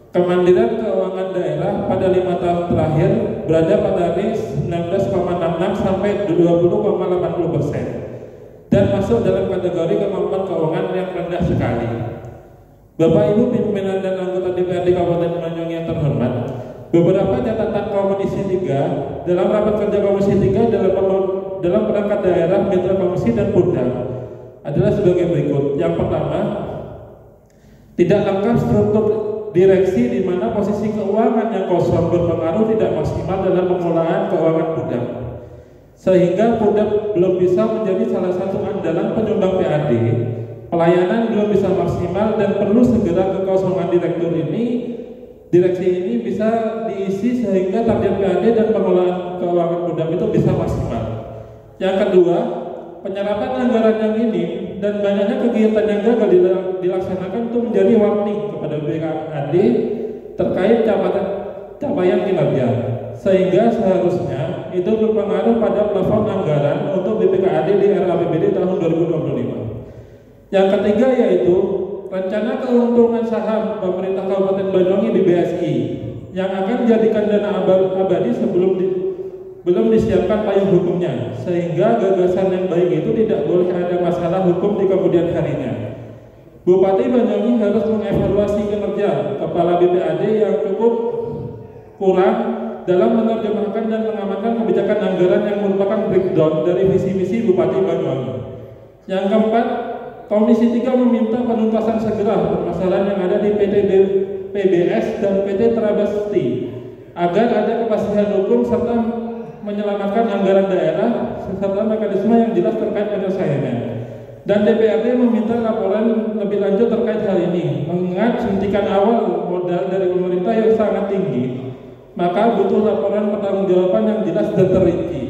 Kemandirian keuangan daerah pada 5 tahun terakhir berada pada range 19,66 sampai 20,80% dan masuk dalam kategori kemampuan keuangan yang rendah sekali. Bapak Ibu pimpinan dan anggota DPRD Kabupaten Banyuwangi yang terhormat, beberapa catatan Komisi 3 dalam rapat kerja Komisi 3 dalam perangkat daerah, mitra komisi dan PUDAM adalah sebagai berikut. Yang pertama, tidak lengkap struktur direksi di mana posisi keuangan yang kosong berpengaruh tidak maksimal dalam pengelolaan keuangan PUDAM, sehingga PUDAM belum bisa menjadi salah satu andalan penyumbang PAD. Pelayanan belum bisa maksimal dan perlu segera kekosongan direksi ini bisa diisi sehingga target PAD dan pengelolaan keuangan PUDAM itu bisa maksimal. Yang kedua, penyerapan anggaran yang minim dan banyaknya kegiatan yang gagal dilaksanakan itu menjadi warning kepada BPKAD terkait capaian kinerja, sehingga seharusnya itu berpengaruh pada plafon anggaran untuk BPKAD di RAPBD tahun 2025. Yang ketiga yaitu rencana keuntungan saham pemerintah Kabupaten Banyuwangi di BSI yang akan dijadikan dana abadi belum disiapkan payung hukumnya, sehingga gagasan yang baik itu tidak boleh ada masalah hukum di kemudian harinya. Bupati Banyuwangi harus mengevaluasi kinerja kepala BPAD yang cukup kurang dalam menerjemahkan dan mengamankan kebijakan anggaran yang merupakan breakdown dari visi misi Bupati Banyuwangi. Yang keempat, Komisi 3 meminta penuntasan segera permasalahan yang ada di PT PBS dan PT Trabasti agar ada kepastian hukum serta menyelamatkan anggaran daerah serta mekanisme yang jelas terkait penyelesaiannya. Dan DPRD meminta laporan lebih lanjut terkait hal ini, mengingat suntikan awal modal dari pemerintah yang sangat tinggi, maka butuh laporan pertanggungjawaban yang jelas dan terinci.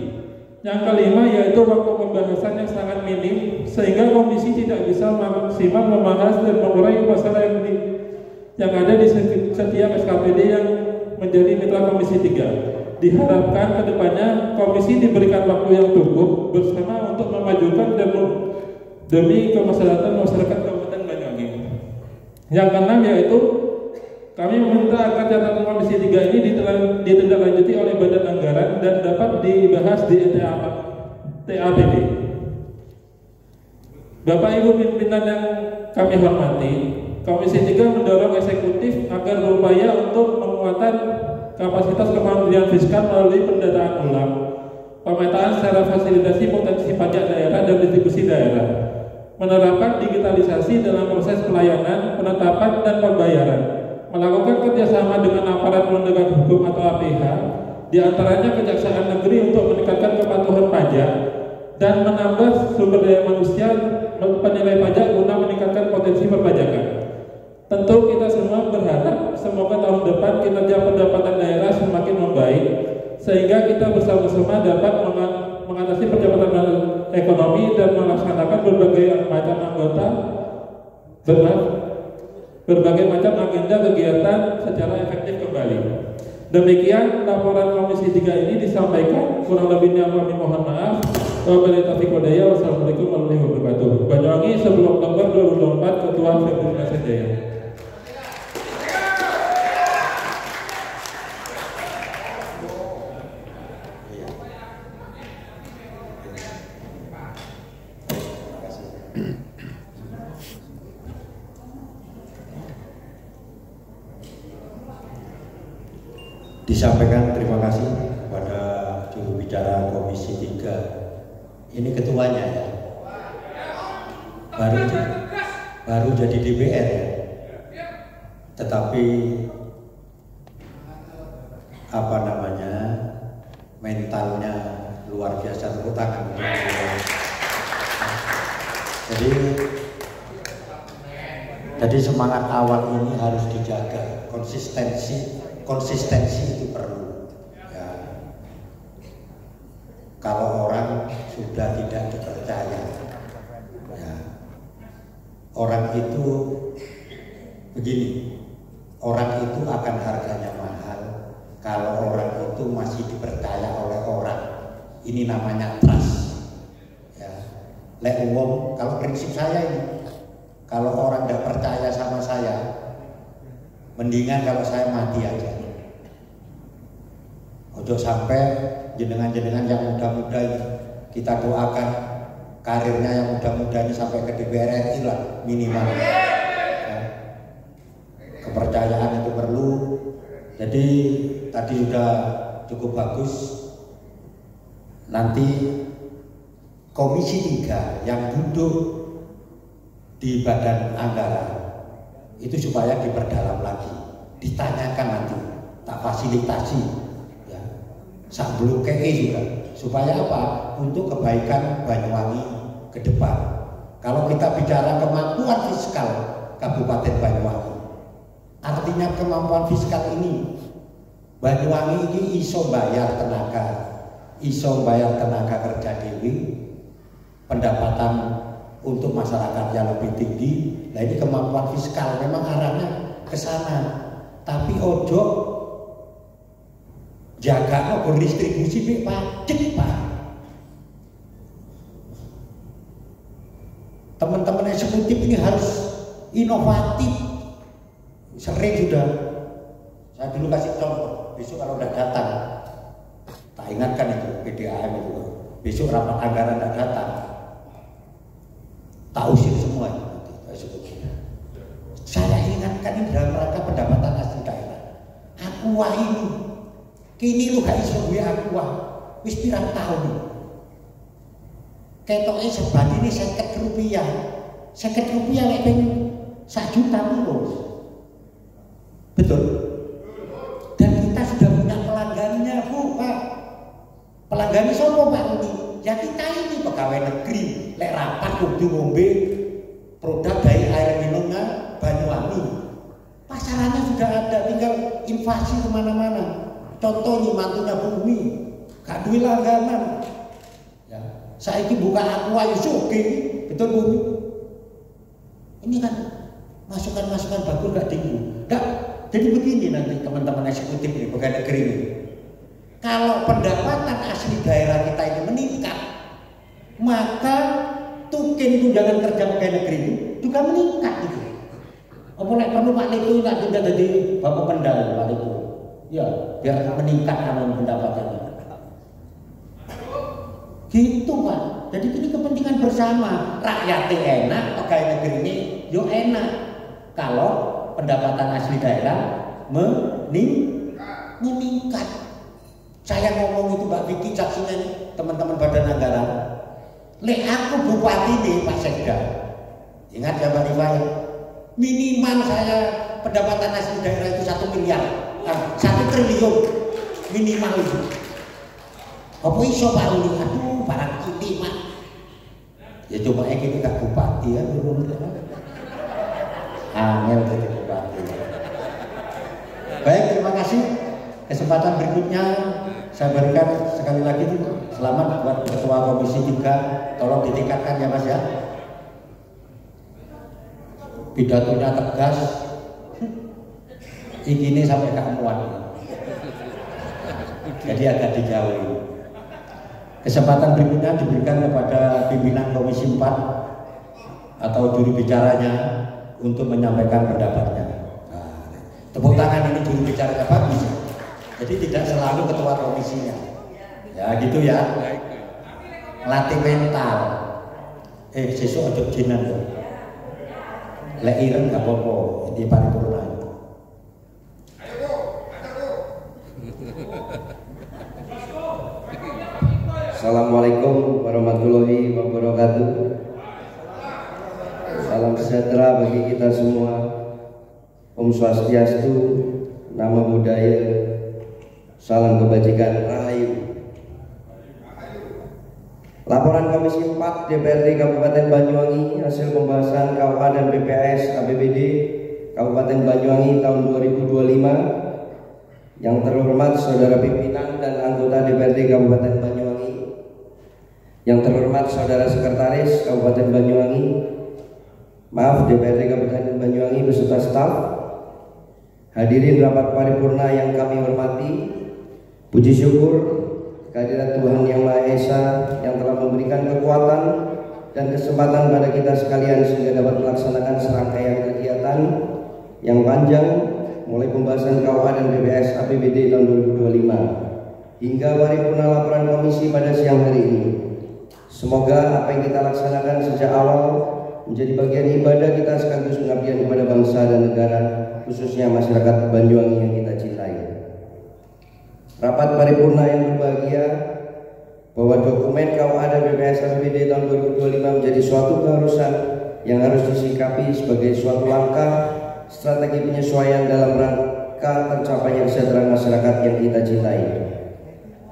Yang kelima yaitu waktu pembahasan yang sangat minim, sehingga komisi tidak bisa maksimal membahas dan mengurai masalah yang ada di setiap SKPD yang menjadi mitra Komisi 3. Diharapkan kedepannya komisi diberikan waktu yang cukup bersama untuk memajukan dan demi kemaslahatan masyarakat Kabupaten Banyuwangi. Yang keenam yaitu kami meminta agar catatan Komisi 3 ini ditindaklanjuti oleh Badan Anggaran dan dapat dibahas di TAPD. Bapak Ibu pimpinan yang kami hormati, Komisi 3 mendorong eksekutif agar berupaya untuk penguatan kapasitas kemandirian fiskal melalui pendataan ulang, pemetaan secara fasilitasi potensi pajak daerah dan distribusi daerah, menerapkan digitalisasi dalam proses pelayanan, penetapan dan pembayaran, melakukan kerjasama dengan aparat penegak hukum atau APH, diantaranya Kejaksaan Negeri untuk meningkatkan kepatuhan pajak dan menambah sumber daya manusia penilai pajak guna meningkatkan potensi perpajakan. Tentu kita semua berharap semoga tahun depan kinerja pendapatan daerah semakin membaik sehingga kita bersama-sama dapat mengatasi percepatan ekonomi dan melaksanakan berbagai macam agenda kegiatan secara efektif kembali. Demikian laporan Komisi 3 ini disampaikan, kurang lebihnya kami mohon maaf. Wabillahi taufiq wal hidayah. Wassalamualaikum warahmatullahi wabarakatuh. Banyuwangi 10 Oktober 2024, Ketua Febri Jaya. Disampaikan terima kasih kepada juru bicara Komisi 3. Ini ketuanya ya. Baru jadi DPR ya. Tetapi mentalnya luar biasa, tepuk tangan. Jadi semangat awal ini harus dijaga, konsistensi itu perlu ya. Kalau orang sudah tidak dipercaya ya, orang itu begini, orang itu akan harganya mahal kalau orang itu masih dipercaya oleh orang. Ini namanya trust ya. Lek umum, kalau prinsip saya ini, kalau orang tidak percaya sama saya, mendingan kalau saya mati aja. Ojo sampai jenengan-jenengan yang muda-muda ini, kita doakan karirnya yang muda-muda ini sampai ke DPR RI lah minimal. Ya. Kepercayaan itu perlu. Jadi tadi sudah cukup bagus. Nanti Komisi 3 yang duduk di Badan Anggaran itu supaya diperdalam lagi, ditanyakan nanti, tak fasilitasi ya, sak belum juga, supaya apa? Untuk kebaikan Banyuwangi ke depan. Kalau kita bicara kemampuan fiskal Kabupaten Banyuwangi, artinya kemampuan fiskal ini Banyuwangi ini iso bayar tenaga kerja dewi, pendapatan untuk masyarakat yang lebih tinggi. Nah ini kemampuan fiskal memang arahnya ke sana, tapi ojo jaga berdistribusi pajak Pak. Teman-teman eksekutif ini harus inovatif. Sering sudah saya dulu kasih contoh, besok kalau udah datang tak ingatkan itu PDAM itu, besok rapat anggaran tidak datang, tak usir semua itu. Saya ingatkan ini dalam rangka pendapatan asli daerah. Aqua ini Kini lu gak iso duwe aqua. Wis pirang tahun. Ketoke sebandine 50 rupiah. 50 rupiah nek ping 1 juta lho. Betul. Dan kita sudah punya pelanggannya, Bu, Pak. Pelanggannya siapa, Pak Uni? Ya kita ini pegawai negeri. Lek rapat kudu ngombe produk dari air minumnya Banyuwangi. Pasarannya sudah ada, tinggal invasi kemana-mana. Contohnya mantunya Bumi, gak duwe langganan. Ya, saiki buka aqua Yusuki, betul Bumi? Ini kan masukan-masukan bagus gak tinggi. Gak, jadi begini nanti teman-teman eksekutif ini, pegawai negeri ini. Kalau pendapatan asli daerah kita ini meningkat, maka tunjangan kerja pegawai negeri itu juga meningkat gitu. Apa nek perlu Pak Leto tak tidak jadi Bapak Pendal Pak Leto. Ya, biar meningkat kamu pendapatannya. Gitu Pak. Jadi ini kepentingan bersama. Rakyatnya enak, pegawai negeri ini yo enak. Kalau pendapatan asli daerah meningkat. Saya ngomong itu Mbak Vicky saksinya teman-teman Badan Anggaran. Lek aku bupati nih Pak Sekda. Ingat ya Mbak Rifai, minimal saya pendapatan asli daerah itu 1 miliar, 1 triliun minimal itu. Apa iso Pak Uli? Aduh, barang kita Pak. Ya coba kita gak bupati ya, angel jadi bupati. Baik, terima kasih. Kesempatan berikutnya saya berikan sekali lagi selamat buat Ketua Komisi 3. Tolong ditingkatkan ya Mas ya. Pidatonya tegas. Ini sampai gak muat. Jadi agak dijauhi. Kesempatan berikutnya diberikan kepada pimpinan Komisi 4 atau juru bicaranya untuk menyampaikan pendapatnya. Nah, tepuk tangan ini juru bicaranya bagus. Jadi tidak selalu ketua komisinya. Ya gitu ya. Latih mental. Sesuk ojo jinan tuh. Lek ireng gak apa-apa, di paripurna. Assalamualaikum warahmatullahi wabarakatuh. Salam sejahtera bagi kita semua. Om Swastiastu, Namo Buddhaya, salam kebajikan, rahayu. Laporan Komisi 4 DPRD Kabupaten Banyuwangi hasil pembahasan KUA dan PPAS APBD Kabupaten Banyuwangi tahun 2025. Yang terhormat Saudara Pimpinan dan anggota DPRD Kabupaten Banyuwangi, yang terhormat Saudara Sekretaris Kabupaten Banyuwangi, maaf DPRD Kabupaten Banyuwangi beserta staf, hadirin rapat paripurna yang kami hormati. Puji syukur kehadirat Tuhan Yang Maha Esa yang telah memberikan kekuatan dan kesempatan pada kita sekalian sehingga dapat melaksanakan serangkaian kegiatan yang panjang mulai pembahasan KUA dan PPAS APBD tahun 2025 hingga paripurna laporan komisi pada siang hari ini. Semoga apa yang kita laksanakan sejak awal menjadi bagian ibadah kita sekaligus pengabdian kepada bangsa dan negara, khususnya masyarakat Banyuwangi yang kita cintai. Rapat paripurna yang berbahagia, bahwa dokumen KUA dan PPAS APBD tahun 2025 menjadi suatu keharusan yang harus disikapi sebagai suatu langkah strategi penyesuaian dalam rangka tercapainya kesejahteraan masyarakat yang kita cintai.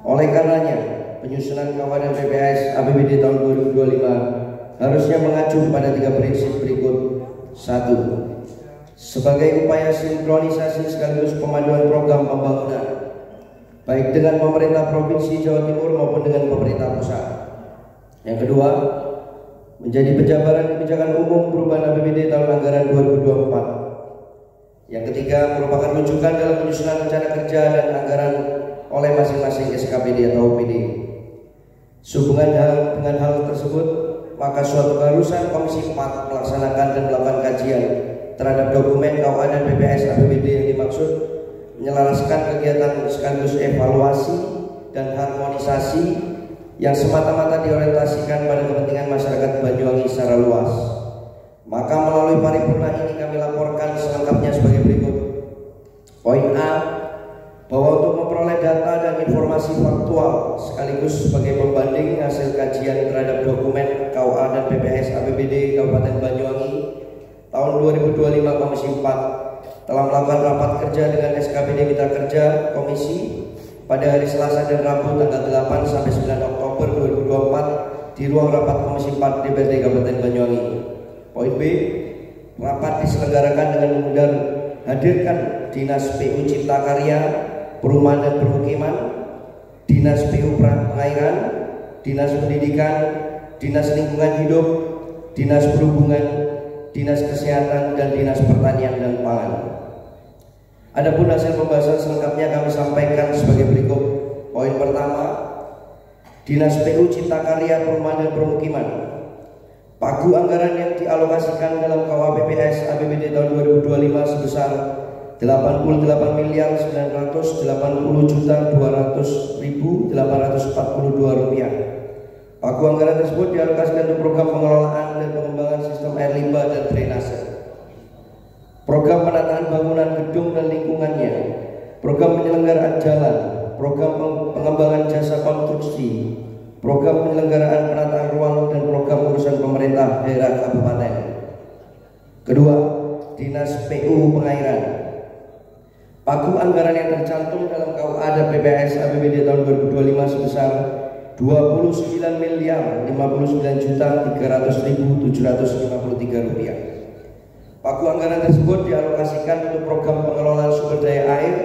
Oleh karenanya, penyusunan KUA dan PPAS APBD tahun 2025 harusnya mengacu pada 3 prinsip berikut. 1. Sebagai upaya sinkronisasi sekaligus pemaduan program pembangunan, baik dengan pemerintah Provinsi Jawa Timur maupun dengan pemerintah pusat. Yang kedua, menjadi penjabaran kebijakan umum perubahan APBD tahun anggaran 2024. Yang ketiga, merupakan rujukan dalam penyusunan rencana kerja dan anggaran oleh masing-masing SKPD atau OPD. Sehubungan dengan hal tersebut, maka suatu keharusan Komisi 4 melaksanakan dan melakukan kajian terhadap dokumen KUA dan PPAS APBD yang dimaksud, menyelaraskan kegiatan sekaligus evaluasi dan harmonisasi yang semata-mata diorientasikan pada kepentingan masyarakat Banyuwangi secara luas. Maka melalui paripurna ini kami laporkan selengkapnya sebagai berikut. Poin A, bahwa untuk memperoleh data informasi faktual sekaligus sebagai pembanding hasil kajian terhadap dokumen KUA dan PPS APBD Kabupaten Banyuwangi tahun 2025 Komisi 4 telah melakukan rapat kerja dengan SKPD Mitra Kerja Komisi pada hari Selasa dan Rabu tanggal 8 sampai 9 Oktober 2024 di ruang rapat Komisi 4 DPRD Kabupaten Banyuwangi. Poin B, rapat diselenggarakan dengan mengundang hadirkan Dinas PU Cipta Karya, Perumahan dan Permukiman, Dinas PU Pengairan, Dinas Pendidikan, Dinas Lingkungan Hidup, Dinas Perhubungan, Dinas Kesehatan, dan Dinas Pertanian dan Pangan. Adapun hasil pembahasan selengkapnya kami sampaikan sebagai berikut. Poin pertama, Dinas PU Cipta Karya, Perumahan dan Permukiman. Pagu anggaran yang dialokasikan dalam KUA PPS APBD tahun 2025 sebesar 88.980.200.842 rupiah. Pagu anggaran tersebut dialokasikan untuk program pengelolaan dan pengembangan sistem air limbah dan drainase, program penataan bangunan gedung dan lingkungannya, program penyelenggaraan jalan, program pengembangan jasa konstruksi, program penyelenggaraan penataan ruang, dan program urusan pemerintah daerah kabupaten. Kedua, Dinas PU Pengairan. Pagu anggaran yang tercantum dalam KUA dan PPS APBD tahun 2025 sebesar 29.059.300.753 rupiah. Pagu anggaran tersebut dialokasikan untuk program pengelolaan sumber daya air,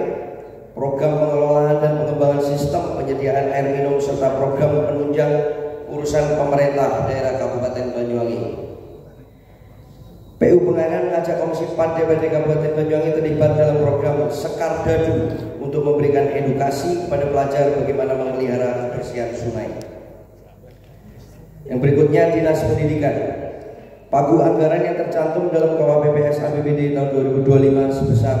program pengelolaan dan pengembangan sistem penyediaan air minum, serta program penunjang urusan pemerintah daerah Kabupaten Banyuwangi. PU Pengairan mengajak Komisi 4 DPRD Kabupaten Banyuwangi terlibat dalam program Sekar Dadu untuk memberikan edukasi kepada pelajar bagaimana memelihara kebersihan sungai. Yang berikutnya, Dinas Pendidikan. Pagu anggaran yang tercantum dalam KUA PPS APBD tahun 2025 sebesar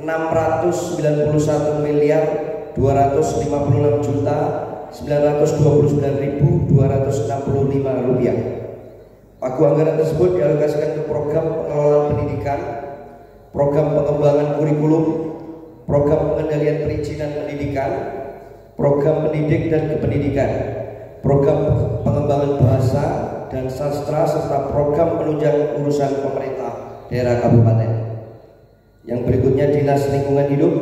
691.926.929.265 rupiah. Pagu anggaran tersebut dialokasikan untuk program pengelolaan pendidikan, program pengembangan kurikulum, program pengendalian perizinan pendidikan, program pendidik dan kependidikan, program pengembangan bahasa dan sastra, serta program penunjang urusan pemerintah daerah kabupaten. Yang berikutnya, Dinas Lingkungan Hidup.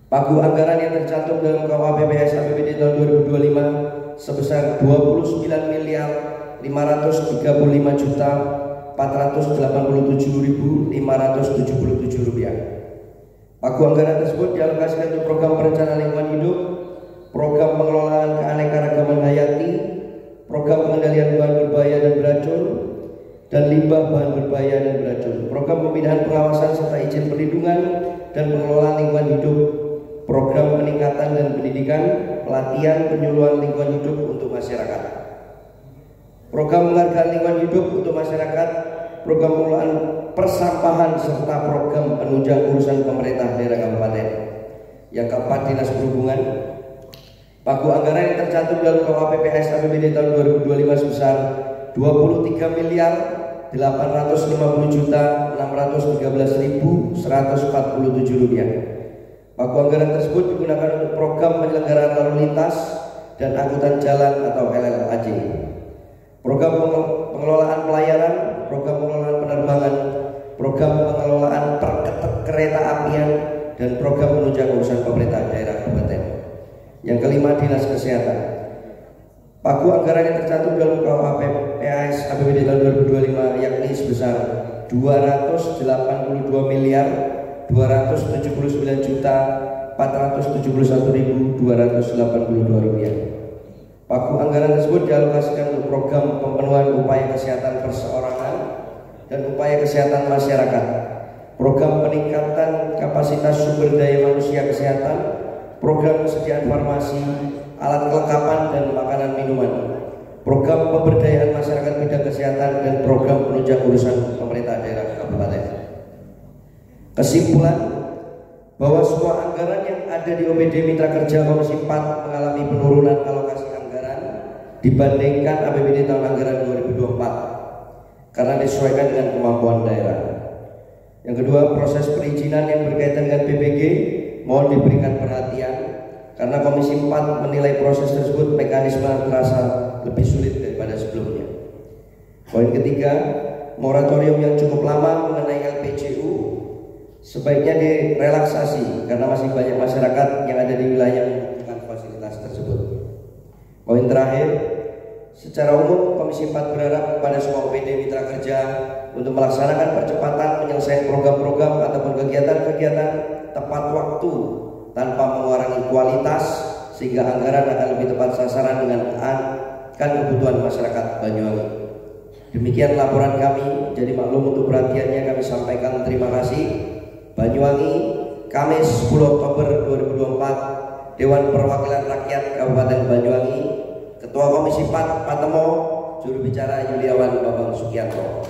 Pagu anggaran yang tercantum dalam KUA PPS APBD tahun 2025 sebesar 29.555.487.577 rupiah. Pagu anggaran tersebut dialokasikan untuk program perencanaan lingkungan hidup, program pengelolaan keanekaragaman hayati, program pengendalian bahan berbahaya dan beracun dan limbah bahan berbahaya dan beracun, program pembinaan pengawasan serta izin perlindungan dan pengelolaan lingkungan hidup, program peningkatan dan pendidikan, pelatihan penyuluhan lingkungan hidup untuk masyarakat, program penghargaan lingkungan hidup untuk masyarakat, program pengelolaan persampahan, serta program penunjang urusan pemerintah daerah kabupaten. Yang keempat, Dinas Perhubungan. Pagu anggaran yang tercantum dalam KUA PPS APBD tahun 2025 sebesar 23.850.613.147 rupiah. Pagu anggaran tersebut digunakan untuk program penyelenggaraan lalu lintas dan angkutan jalan atau LLAJ, program pengelolaan pelayaran, program pengelolaan penerbangan, program pengelolaan kereta apian, dan program penunjang urusan pemerintah daerah kabupaten. Yang kelima, Dinas Kesehatan. Pagu anggaran yang tercantum dalam KUA PPS APBD tahun 2025 yakni sebesar 289.471.282 rupiah. Pagu anggaran tersebut dialokasikan untuk program pemenuhan upaya kesehatan perseorangan dan upaya kesehatan masyarakat, program peningkatan kapasitas sumber daya manusia kesehatan, program kesediaan farmasi, alat kelengkapan dan makanan minuman, program pemberdayaan masyarakat bidang kesehatan, dan program penunjang urusan pemerintah daerah kabupaten. Kesimpulan bahwa semua anggaran yang ada di OPD Mitra Kerja Komisi 4 mengalami penurunan alokasi anggaran dibandingkan APBD tahun anggaran 2024 karena disesuaikan dengan kemampuan daerah. Yang kedua, proses perizinan yang berkaitan dengan PBG mohon diberikan perhatian karena Komisi 4 menilai proses tersebut mekanisme terasa lebih sulit daripada sebelumnya. Poin ketiga, moratorium yang cukup lama mengenai LPJU sebaiknya direlaksasi karena masih banyak masyarakat yang ada di wilayah yang membutuhkan fasilitas tersebut. Poin terakhir, secara umum Komisi 4 berharap kepada semua OPD mitra kerja untuk melaksanakan percepatan penyelesaian program-program ataupun kegiatan-kegiatan tepat waktu tanpa mengurangi kualitas sehingga anggaran akan lebih tepat sasaran dengan kebutuhan masyarakat Banyuwangi. Demikian laporan kami, jadi maklum untuk perhatiannya kami sampaikan terima kasih. Banyuwangi, Kamis 10 Oktober 2024, Dewan Perwakilan Rakyat Kabupaten Banyuwangi, Ketua Komisi 4 Pak Temo, Juru Bicara Yuliawan Bambang Sukianto.